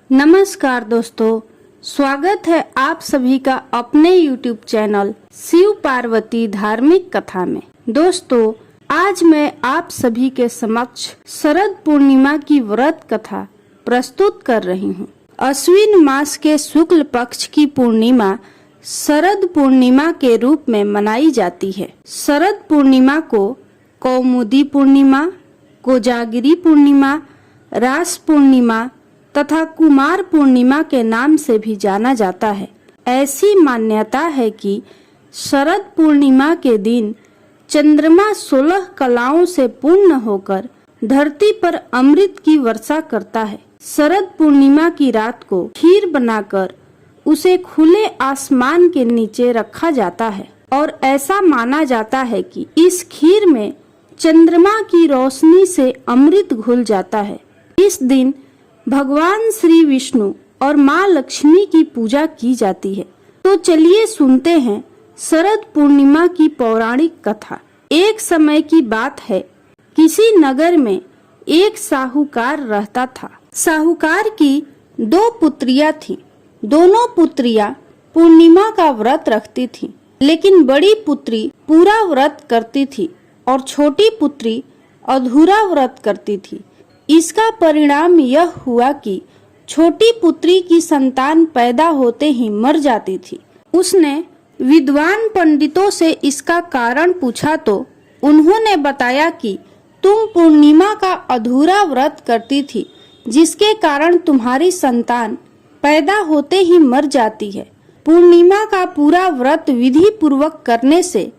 नमस्कार दोस्तों, स्वागत है आप सभी का अपने YouTube चैनल शिव पार्वती धार्मिक कथा में। दोस्तों, आज मैं आप सभी के समक्ष शरद पूर्णिमा की व्रत कथा प्रस्तुत कर रही हूँ। अश्विन मास के शुक्ल पक्ष की पूर्णिमा शरद पूर्णिमा के रूप में मनाई जाती है। शरद पूर्णिमा को कौमुदी पूर्णिमा, कोजागिरी पूर्णिमा, रास पूर्णिमा तथा कुमार पूर्णिमा के नाम से भी जाना जाता है। ऐसी मान्यता है कि शरद पूर्णिमा के दिन चंद्रमा 16 कलाओं से पूर्ण होकर धरती पर अमृत की वर्षा करता है। शरद पूर्णिमा की रात को खीर बनाकर उसे खुले आसमान के नीचे रखा जाता है और ऐसा माना जाता है कि इस खीर में चंद्रमा की रोशनी से अमृत घुल जाता है। इस दिन भगवान श्री विष्णु और माँ लक्ष्मी की पूजा की जाती है। तो चलिए सुनते हैं शरद पूर्णिमा की पौराणिक कथा। एक समय की बात है, किसी नगर में एक साहूकार रहता था। साहूकार की 2 पुत्रियां थीं। दोनों पुत्रियां पूर्णिमा का व्रत रखती थीं, लेकिन बड़ी पुत्री पूरा व्रत करती थी और छोटी पुत्री अधूरा व्रत करती थी। इसका परिणाम यह हुआ कि छोटी पुत्री की संतान पैदा होते ही मर जाती थी। उसने विद्वान पंडितों से इसका कारण पूछा तो उन्होंने बताया कि तुम पूर्णिमा का अधूरा व्रत करती थी, जिसके कारण तुम्हारी संतान पैदा होते ही मर जाती है। पूर्णिमा का पूरा व्रत विधि पूर्वक करने से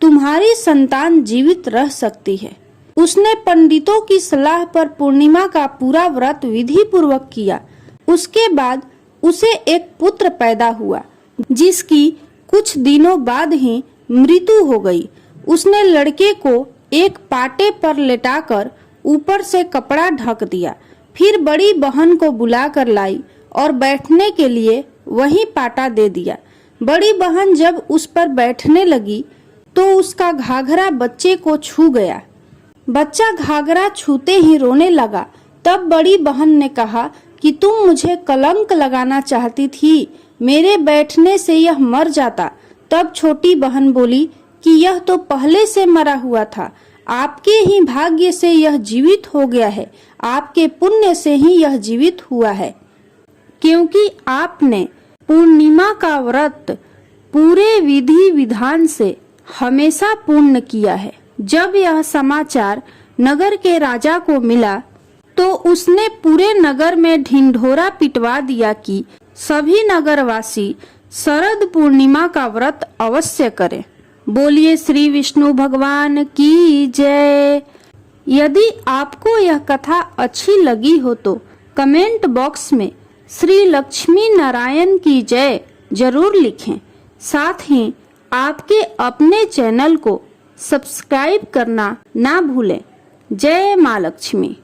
तुम्हारी संतान जीवित रह सकती है। उसने पंडितों की सलाह पर पूर्णिमा का पूरा व्रत विधि पूर्वक किया। उसके बाद उसे एक पुत्र पैदा हुआ, जिसकी कुछ दिनों बाद ही मृत्यु हो गई। उसने लड़के को एक पाटे पर लेटाकर ऊपर से कपड़ा ढक दिया, फिर बड़ी बहन को बुलाकर लाई और बैठने के लिए वही पाटा दे दिया। बड़ी बहन जब उस पर बैठने लगी तो उसका घाघरा बच्चे को छू गया। बच्चा घाघरा छूते ही रोने लगा। तब बड़ी बहन ने कहा कि तुम मुझे कलंक लगाना चाहती थी, मेरे बैठने से यह मर जाता। तब छोटी बहन बोली कि यह तो पहले से मरा हुआ था, आपके ही भाग्य से यह जीवित हो गया है, आपके पुण्य से ही यह जीवित हुआ है, क्योंकि आपने पूर्णिमा का व्रत पूरे विधि विधान से हमेशा पूर्ण किया है। जब यह समाचार नगर के राजा को मिला तो उसने पूरे नगर में ढिंढोरा पिटवा दिया कि सभी नगरवासी शरद पूर्णिमा का व्रत अवश्य करें। बोलिए श्री विष्णु भगवान की जय। यदि आपको यह कथा अच्छी लगी हो तो कमेंट बॉक्स में श्री लक्ष्मी नारायण की जय जरूर लिखें। साथ ही आपके अपने चैनल को सब्सक्राइब करना ना भूलें। जय माँ लक्ष्मी।